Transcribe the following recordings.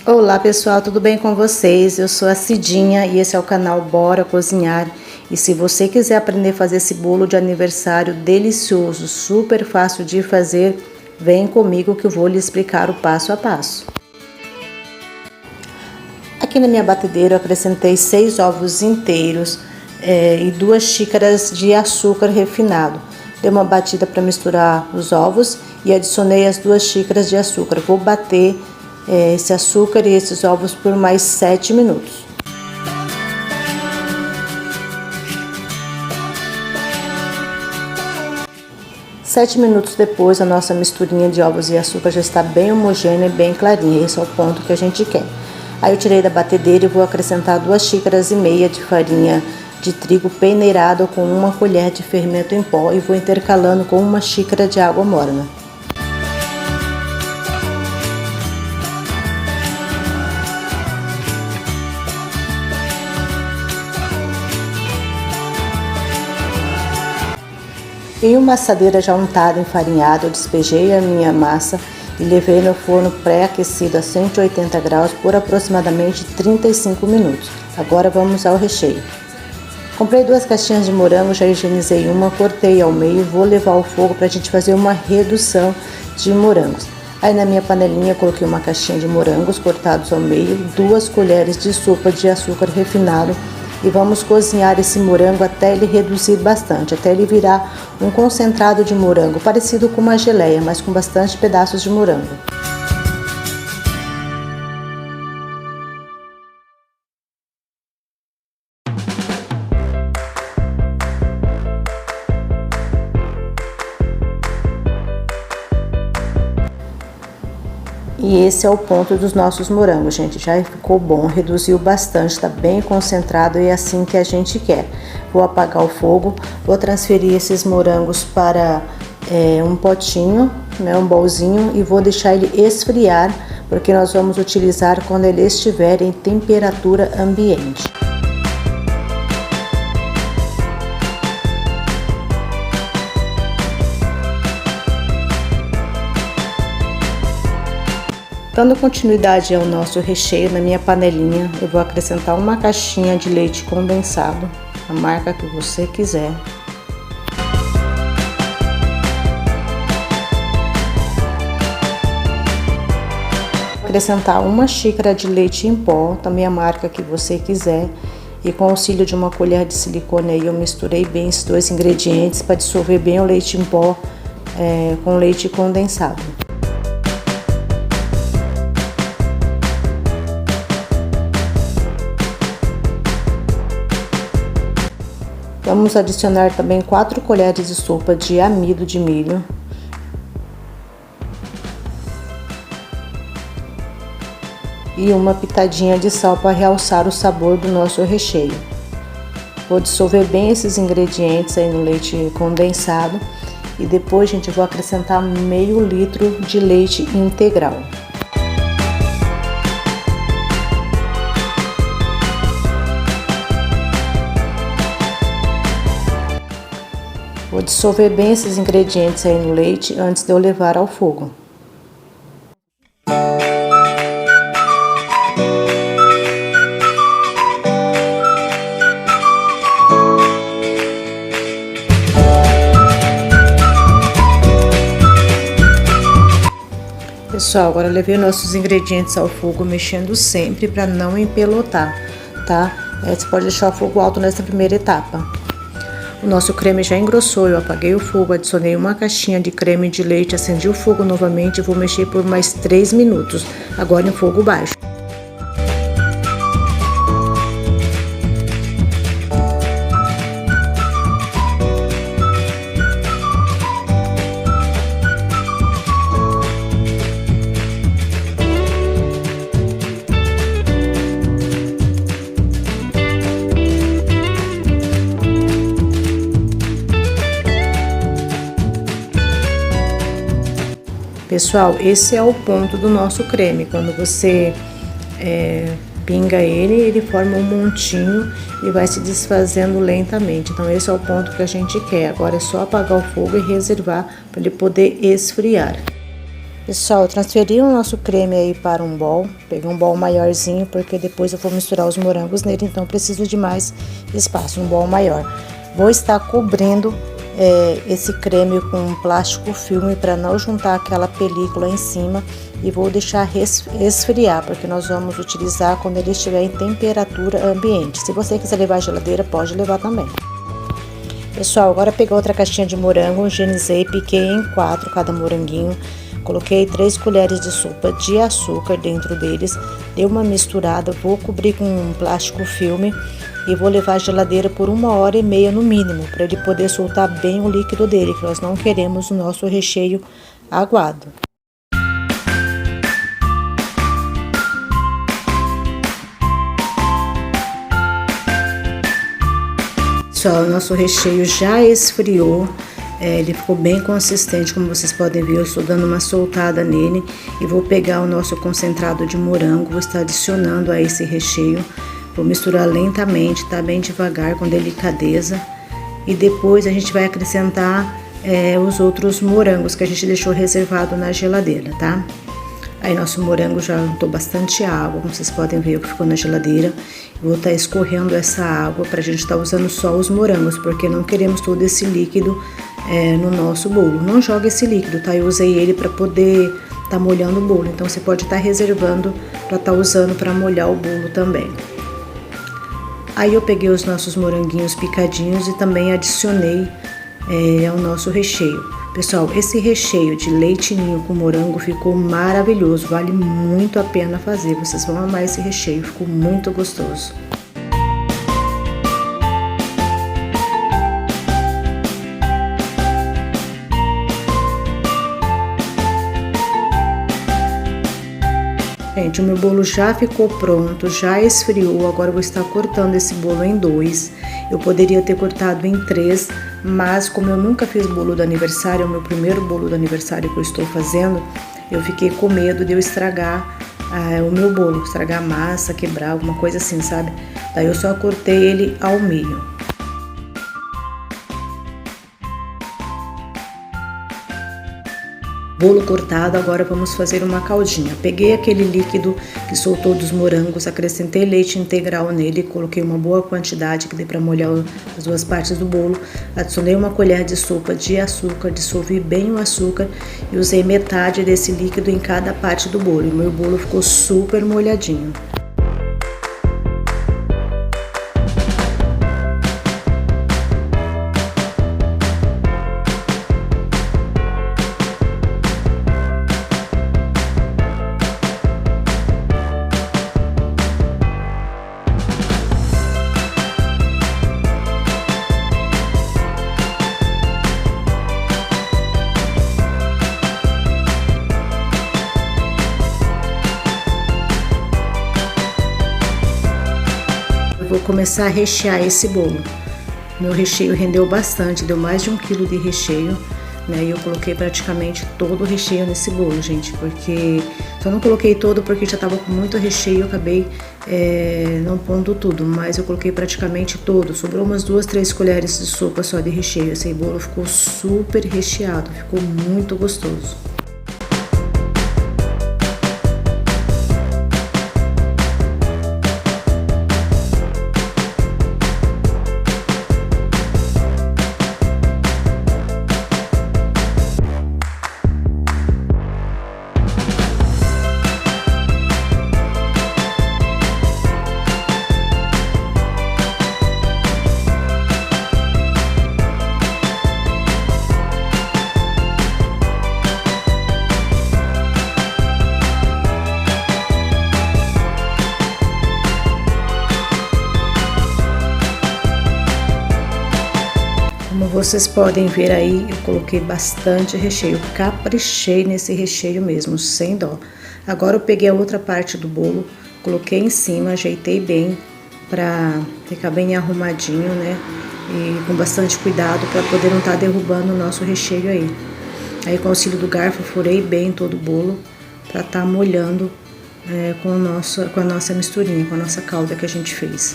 Olá pessoal, tudo bem com vocês? Eu sou a Cidinha e esse é o canal Bora Cozinhar. E se você quiser aprender a fazer esse bolo de aniversário delicioso, super fácil de fazer, vem comigo que eu vou lhe explicar o passo a passo. Aqui na minha batedeira eu acrescentei 6 ovos inteiros e 2 xícaras de açúcar refinado. Dei uma batida para misturar os ovos e adicionei as 2 xícaras de açúcar. Vou bater esse açúcar e esses ovos por mais 7 minutos. Sete minutos depois, a nossa misturinha de ovos e açúcar já está bem homogênea e bem clarinha. Esse é o ponto que a gente quer. Aí eu tirei da batedeira e vou acrescentar 2 xícaras e meia de farinha de trigo peneirado com 1 colher de fermento em pó e vou intercalando com 1 xícara de água morna. Em uma assadeira já untada e enfarinhada, eu despejei a minha massa e levei no forno pré-aquecido a 180 graus por aproximadamente 35 minutos. Agora vamos ao recheio. Comprei 2 caixinhas de morango, já higienizei uma, cortei ao meio e vou levar ao fogo para a gente fazer uma redução de morangos. Aí na minha panelinha coloquei uma caixinha de morangos cortados ao meio, 2 colheres de sopa de açúcar refinado e vamos cozinhar esse morango até ele reduzir bastante, até ele virar um concentrado de morango, parecido com uma geleia, mas com bastante pedaços de morango. E esse é o ponto dos nossos morangos, gente. Já ficou bom, reduziu bastante, tá bem concentrado e é assim que a gente quer. Vou apagar o fogo, vou transferir esses morangos para um potinho, né, um bolzinho, e vou deixar ele esfriar, porque nós vamos utilizar quando ele estiver em temperatura ambiente. Dando continuidade ao nosso recheio, na minha panelinha eu vou acrescentar 1 caixinha de leite condensado, a marca que você quiser. Acrescentar 1 xícara de leite em pó, também a marca que você quiser. E com o auxílio de 1 colher de silicone aí eu misturei bem esses 2 ingredientes para dissolver bem o leite em pó com leite condensado. Vamos adicionar também 4 colheres de sopa de amido de milho. E 1 pitadinha de sal para realçar o sabor do nosso recheio. Vou dissolver bem esses ingredientes aí no leite condensado. E depois, gente, eu vou acrescentar meio litro de leite integral. Vou dissolver bem esses ingredientes aí no leite antes de eu levar ao fogo. Pessoal, agora eu levei nossos ingredientes ao fogo, mexendo sempre para não empelotar, tá? Você pode deixar o fogo alto nessa primeira etapa. O nosso creme já engrossou, eu apaguei o fogo, adicionei 1 caixinha de creme de leite, acendi o fogo novamente e vou mexer por mais 3 minutos, agora em fogo baixo. Pessoal, esse é o ponto do nosso creme. Quando você pinga ele forma um montinho e vai se desfazendo lentamente. Então esse é o ponto que a gente quer. Agora é só apagar o fogo e reservar para ele poder esfriar. Pessoal, eu transferi o nosso creme aí para um bowl. Peguei um bowl maiorzinho, porque depois eu vou misturar os morangos nele, então preciso de mais espaço, um bowl maior. Vou estar cobrindo esse creme com um plástico filme para não juntar aquela película em cima, e vou deixar esfriar, porque nós vamos utilizar quando ele estiver em temperatura ambiente. Se você quiser levar à geladeira, pode levar também. Pessoal, agora peguei outra caixinha de morango, higienizei, piquei em 4 cada moranguinho. Coloquei 3 colheres de sopa de açúcar dentro deles, dei uma misturada, vou cobrir com um plástico filme e vou levar à geladeira por 1h30 no mínimo, para ele poder soltar bem o líquido dele, que nós não queremos o nosso recheio aguado. Pessoal, o nosso recheio já esfriou. Ele ficou bem consistente, como vocês podem ver. Eu estou dando uma soltada nele e vou pegar o nosso concentrado de morango, vou estar adicionando a esse recheio. Vou misturar lentamente, tá? Bem devagar, com delicadeza. E depois a gente vai acrescentar os outros morangos que a gente deixou reservado na geladeira, tá? Aí nosso morango já juntou bastante água, como vocês podem ver, que ficou na geladeira. Vou estar escorrendo essa água para a gente estar usando só os morangos, porque não queremos todo esse líquido no nosso bolo. Não joga esse líquido, tá? Eu usei ele para poder estar molhando o bolo, então você pode estar reservando para estar usando para molhar o bolo também. Aí eu peguei os nossos moranguinhos picadinhos e também adicionei ao nosso recheio. Pessoal, esse recheio de leite ninho com morango ficou maravilhoso, vale muito a pena fazer. Vocês vão amar esse recheio, ficou muito gostoso. Gente, o meu bolo já ficou pronto, já esfriou. Agora eu vou estar cortando esse bolo em 2. Eu poderia ter cortado em 3, mas como eu nunca fiz bolo do aniversário, é o meu primeiro bolo do aniversário que eu estou fazendo, eu fiquei com medo de eu estragar o meu bolo, estragar a massa, quebrar, alguma coisa assim, sabe? Daí eu só cortei ele ao meio. Bolo cortado, agora vamos fazer uma caldinha. Peguei aquele líquido que soltou dos morangos, acrescentei leite integral nele, coloquei uma boa quantidade que dê para molhar as duas partes do bolo. Adicionei uma colher de sopa de açúcar, dissolvi bem o açúcar e usei metade desse líquido em cada parte do bolo. E meu bolo ficou super molhadinho. Vou começar a rechear esse bolo. Meu recheio rendeu bastante, deu mais de 1 quilo de recheio, né? E eu coloquei praticamente todo o recheio nesse bolo, gente, porque só não coloquei todo porque já tava com muito recheio, eu acabei não pondo tudo, mas eu coloquei praticamente todo. Sobrou umas 2, 3 colheres de sopa só de recheio. Esse bolo ficou super recheado, ficou muito gostoso. Como vocês podem ver aí, eu coloquei bastante recheio, caprichei nesse recheio mesmo, sem dó. Agora eu peguei a outra parte do bolo, coloquei em cima, ajeitei bem pra ficar bem arrumadinho, né? E com bastante cuidado para poder não estar derrubando o nosso recheio aí. Aí com o auxílio do garfo, furei bem todo o bolo para estar molhando com a nossa misturinha, com a nossa calda que a gente fez.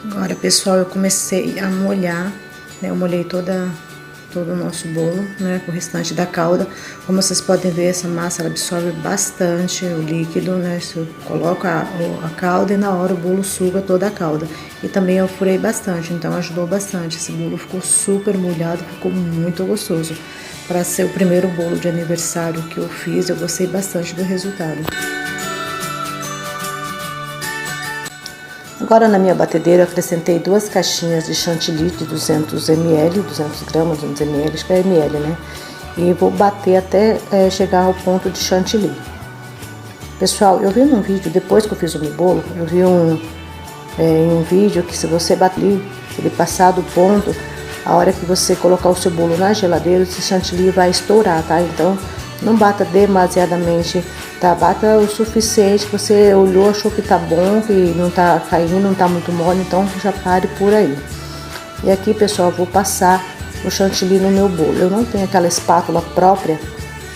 Agora, pessoal, eu comecei a molhar, né? Eu molhei todo todo o nosso bolo, né, com o restante da calda. Como vocês podem ver, essa massa ela absorve bastante o líquido, né, você coloca a calda e na hora o bolo suga toda a calda. E também eu furei bastante, então ajudou bastante. Esse bolo ficou super molhado, ficou muito gostoso. Para ser o primeiro bolo de aniversário que eu fiz, eu gostei bastante do resultado. Agora na minha batedeira eu acrescentei 2 caixinhas de chantilly de 200 ml, 200 gramas, 200 ml, acho que é ml, né? E vou bater até chegar ao ponto de chantilly. Pessoal, eu vi num vídeo, depois que eu fiz o meu bolo, eu vi em um vídeo que se você bater, ele passar do ponto, a hora que você colocar o seu bolo na geladeira, esse chantilly vai estourar, tá? Então não bata demasiadamente, tá? Bata o suficiente, você olhou, achou que tá bom, que não tá caindo, não tá muito mole, então já pare por aí. E aqui, pessoal, eu vou passar o chantilly no meu bolo. Eu não tenho aquela espátula própria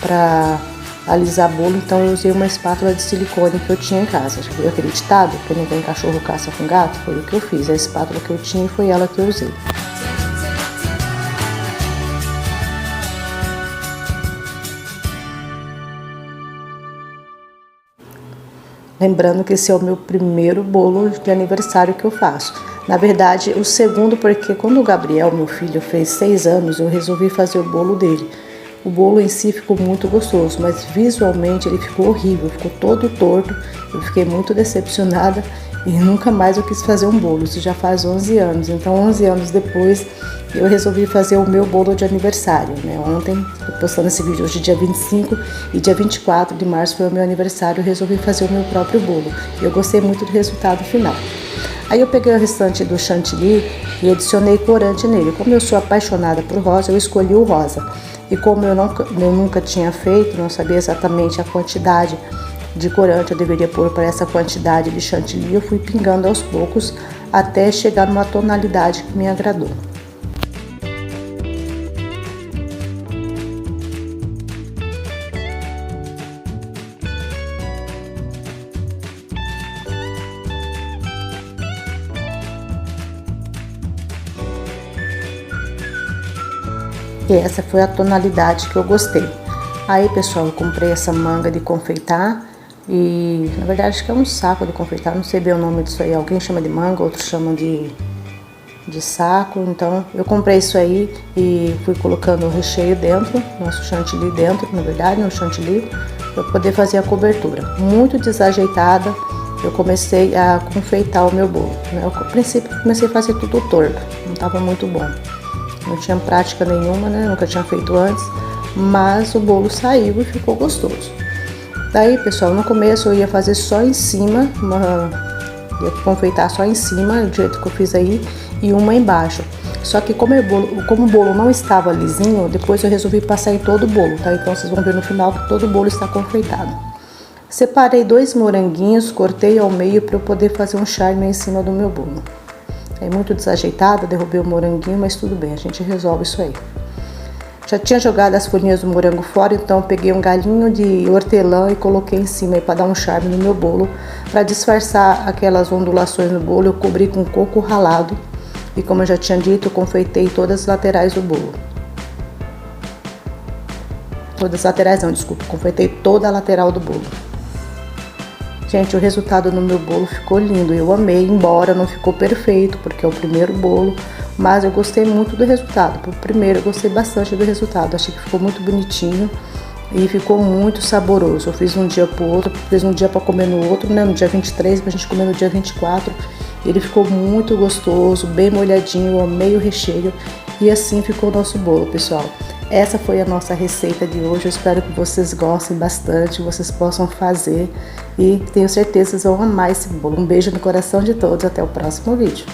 para alisar bolo, então eu usei uma espátula de silicone que eu tinha em casa. Já viu aquele ditado? Que não tem cachorro caça com gato? Foi o que eu fiz, a espátula que eu tinha foi ela que eu usei. Lembrando que esse é o meu primeiro bolo de aniversário que eu faço. Na verdade, o segundo, porque quando o Gabriel, meu filho, fez 6 anos, eu resolvi fazer o bolo dele. O bolo em si ficou muito gostoso, mas visualmente ele ficou horrível, ficou todo torto. Eu fiquei muito decepcionada e nunca mais eu quis fazer um bolo. Isso já faz 11 anos, então 11 anos depois eu resolvi fazer o meu bolo de aniversário, né? Ontem, tô postando esse vídeo hoje dia 25 e dia 24 de março foi o meu aniversário, eu resolvi fazer o meu próprio bolo. Eu gostei muito do resultado final. Aí eu peguei o restante do chantilly e adicionei corante nele. Como eu sou apaixonada por rosa, eu escolhi o rosa. E como eu nunca tinha feito, não sabia exatamente a quantidade de corante eu deveria pôr para essa quantidade de chantilly, eu fui pingando aos poucos até chegar numa tonalidade que me agradou. E essa foi a tonalidade que eu gostei. Aí, pessoal, eu comprei essa manga de confeitar e, na verdade, acho que é um saco de confeitar, não sei bem o nome disso aí. Alguém chama de manga, outros chamam de saco. Então, eu comprei isso aí e fui colocando o recheio dentro, nosso chantilly dentro, na verdade, no chantilly, para poder fazer a cobertura. Muito desajeitada, eu comecei a confeitar o meu bolo. No princípio, comecei a fazer tudo torto, não estava muito bom. Não tinha prática nenhuma, né? Nunca tinha feito antes, mas o bolo saiu e ficou gostoso. Daí, pessoal, no começo eu ia fazer só em cima, ia confeitar só em cima, do jeito que eu fiz aí, e uma embaixo. Só que como o bolo não estava lisinho, depois eu resolvi passar em todo o bolo, tá? Então vocês vão ver no final que todo o bolo está confeitado. Separei 2 moranguinhos, cortei ao meio para eu poder fazer um charme em cima do meu bolo. É muito desajeitado, derrubei o moranguinho, mas tudo bem, a gente resolve isso aí. Já tinha jogado as folhinhas do morango fora, então peguei um galinho de hortelã e coloquei em cima para dar um charme no meu bolo. Para disfarçar aquelas ondulações no bolo, eu cobri com coco ralado. E como eu já tinha dito, eu confeitei todas as laterais do bolo. Todas as laterais não, desculpa, confeitei toda a lateral do bolo. Gente, o resultado no meu bolo ficou lindo, eu amei, embora não ficou perfeito, porque é o primeiro bolo, mas eu gostei muito do resultado. Pro primeiro, eu gostei bastante do resultado, achei que ficou muito bonitinho e ficou muito saboroso. Eu fiz um dia pro outro, fiz um dia para comer no outro, né, no dia 23, pra gente comer no dia 24. Ele ficou muito gostoso, bem molhadinho, eu amei o recheio e assim ficou o nosso bolo, pessoal. Essa foi a nossa receita de hoje, eu espero que vocês gostem bastante, vocês possam fazer e tenho certeza que vocês vão amar esse bolo. Um beijo no coração de todos, até o próximo vídeo.